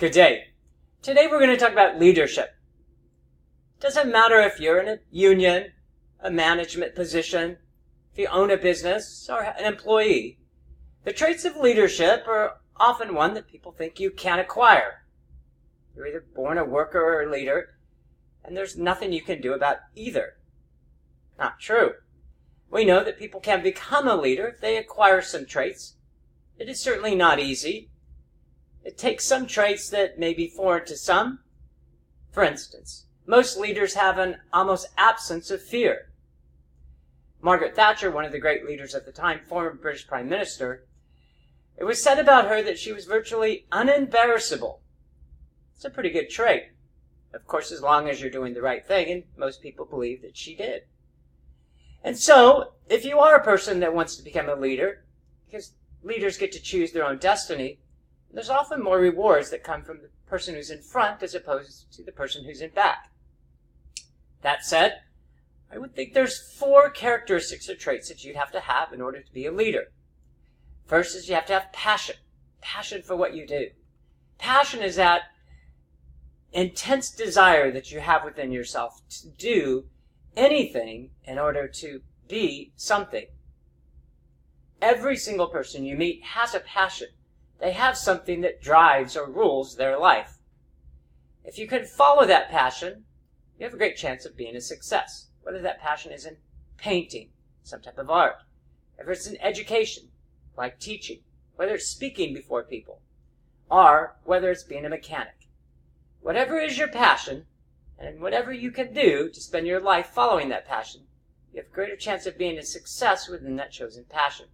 Good day. Today we're going to talk about leadership. It doesn't matter if you're in a union, a management position, if you own a business, or an employee. The traits of leadership are often one that people think you can't acquire. You're either born a worker or a leader, and there's nothing you can do about either. Not true. We know that people can become a leader if they acquire some traits. It is certainly not easy. It takes some traits that may be foreign to some. For instance, most leaders have an almost absence of fear. Margaret Thatcher, one of the great leaders at the time, former British Prime Minister, it was said about her that she was virtually unembarrassable. It's a pretty good trait. Of course, as long as you're doing the right thing, and most people believe that she did. And so, if you are a person that wants to become a leader, because leaders get to choose their own destiny, there's often more rewards that come from the person who's in front as opposed to the person who's in back. That said, I would think there's 4 characteristics or traits that you'd have to have in order to be a leader. First is you have to have passion. Passion for what you do. Passion is that intense desire that you have within yourself to do anything in order to be something. Every single person you meet has a passion. They have something that drives or rules their life. If you can follow that passion, you have a great chance of being a success. Whether that passion is in painting, some type of art, whether it's in education, like teaching, whether it's speaking before people, or whether it's being a mechanic. Whatever is your passion, and whatever you can do to spend your life following that passion, you have a greater chance of being a success within that chosen passion.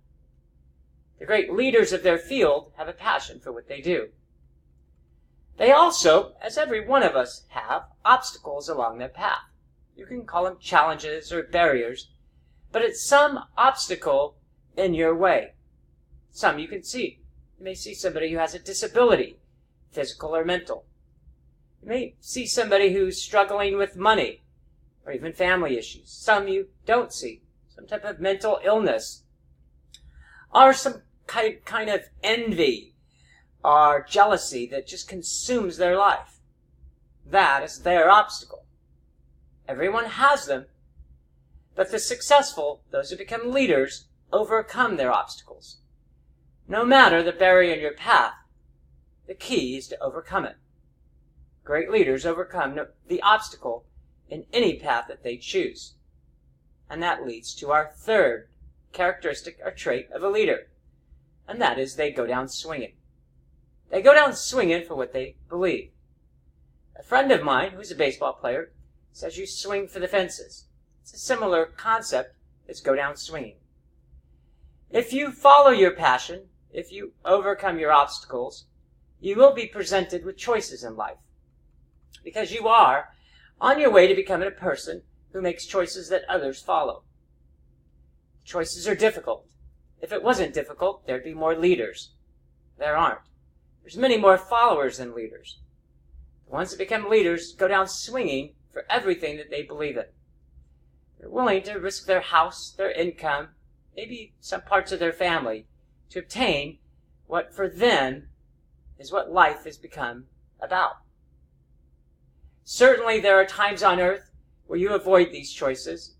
The great leaders of their field have a passion for what they do. They also, as every one of us, have obstacles along their path. You can call them challenges or barriers, but it's some obstacle in your way. Some you can see. You may see somebody who has a disability, physical or mental. You may see somebody who's struggling with money or even family issues. Some you don't see. Some type of mental illness. Or some kind of envy or jealousy that just consumes their life. That is their obstacle. Everyone has them, but the successful, those who become leaders, overcome their obstacles. No matter the barrier in your path, the key is to overcome it. Great leaders overcome the obstacle in any path that they choose. And that leads to our third characteristic or trait of a leader. And that is they go down swinging. They go down swinging for what they believe. A friend of mine, who's a baseball player, says you swing for the fences. It's a similar concept as go down swinging. If you follow your passion, if you overcome your obstacles, you will be presented with choices in life. Because you are on your way to becoming a person who makes choices that others follow. Choices are difficult. If it wasn't difficult, there'd be more leaders. There aren't. There's many more followers than leaders. The ones that become leaders go down swinging for everything that they believe in. They're willing to risk their house, their income, maybe some parts of their family, to obtain what for them is what life has become about. Certainly there are times on earth where you avoid these choices,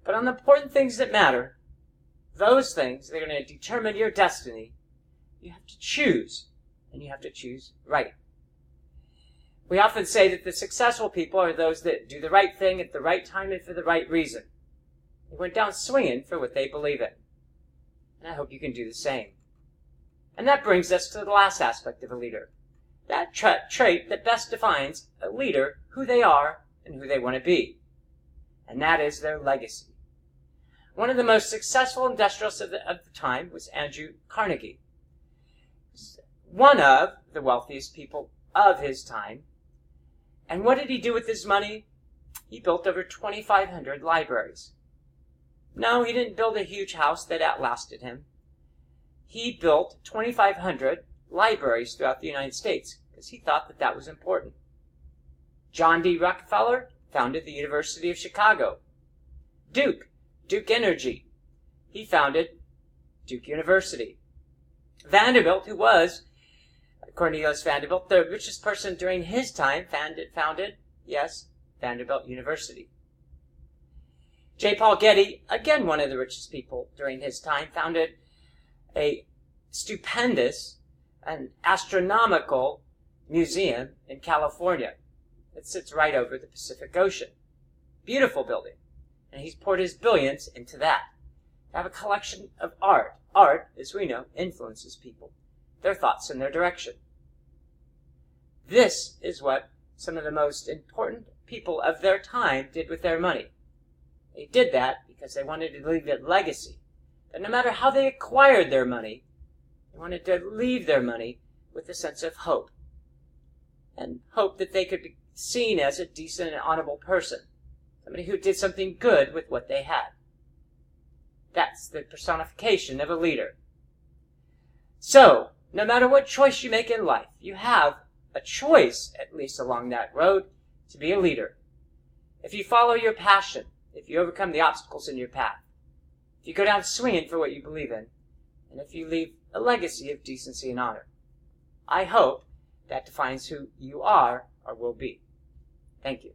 but on the important things that matter, those things that are going to determine your destiny, you have to choose, and you have to choose right. We often say that the successful people are those that do the right thing at the right time and for the right reason. They went down swinging for what they believe in. And I hope you can do the same. And that brings us to the last aspect of a leader. That trait that best defines a leader, who they are and who they want to be. And that is their legacy. One of the most successful industrialists of the time was Andrew Carnegie. One of the wealthiest people of his time. And what did he do with his money? He built over 2,500 libraries. No, he didn't build a huge house that outlasted him. He built 2,500 libraries throughout the United States because he thought that that was important. John D. Rockefeller founded the University of Chicago. Duke Energy, he founded Duke University. Vanderbilt, who was Cornelius Vanderbilt, the richest person during his time, founded, yes, Vanderbilt University. J. Paul Getty, again one of the richest people during his time, founded a stupendous and astronomical museum in California. It sits right over the Pacific Ocean. Beautiful building. And he's poured his billions into that. To have a collection of art. Art, as we know, influences people, their thoughts and their direction. This is what some of the most important people of their time did with their money. They did that because they wanted to leave a legacy. That no matter how they acquired their money, they wanted to leave their money with a sense of hope. And hope that they could be seen as a decent and honorable person. Somebody who did something good with what they had. That's the personification of a leader. So, no matter what choice you make in life, you have a choice, at least along that road, to be a leader. If you follow your passion, if you overcome the obstacles in your path, if you go down swinging for what you believe in, and if you leave a legacy of decency and honor, I hope that defines who you are or will be. Thank you.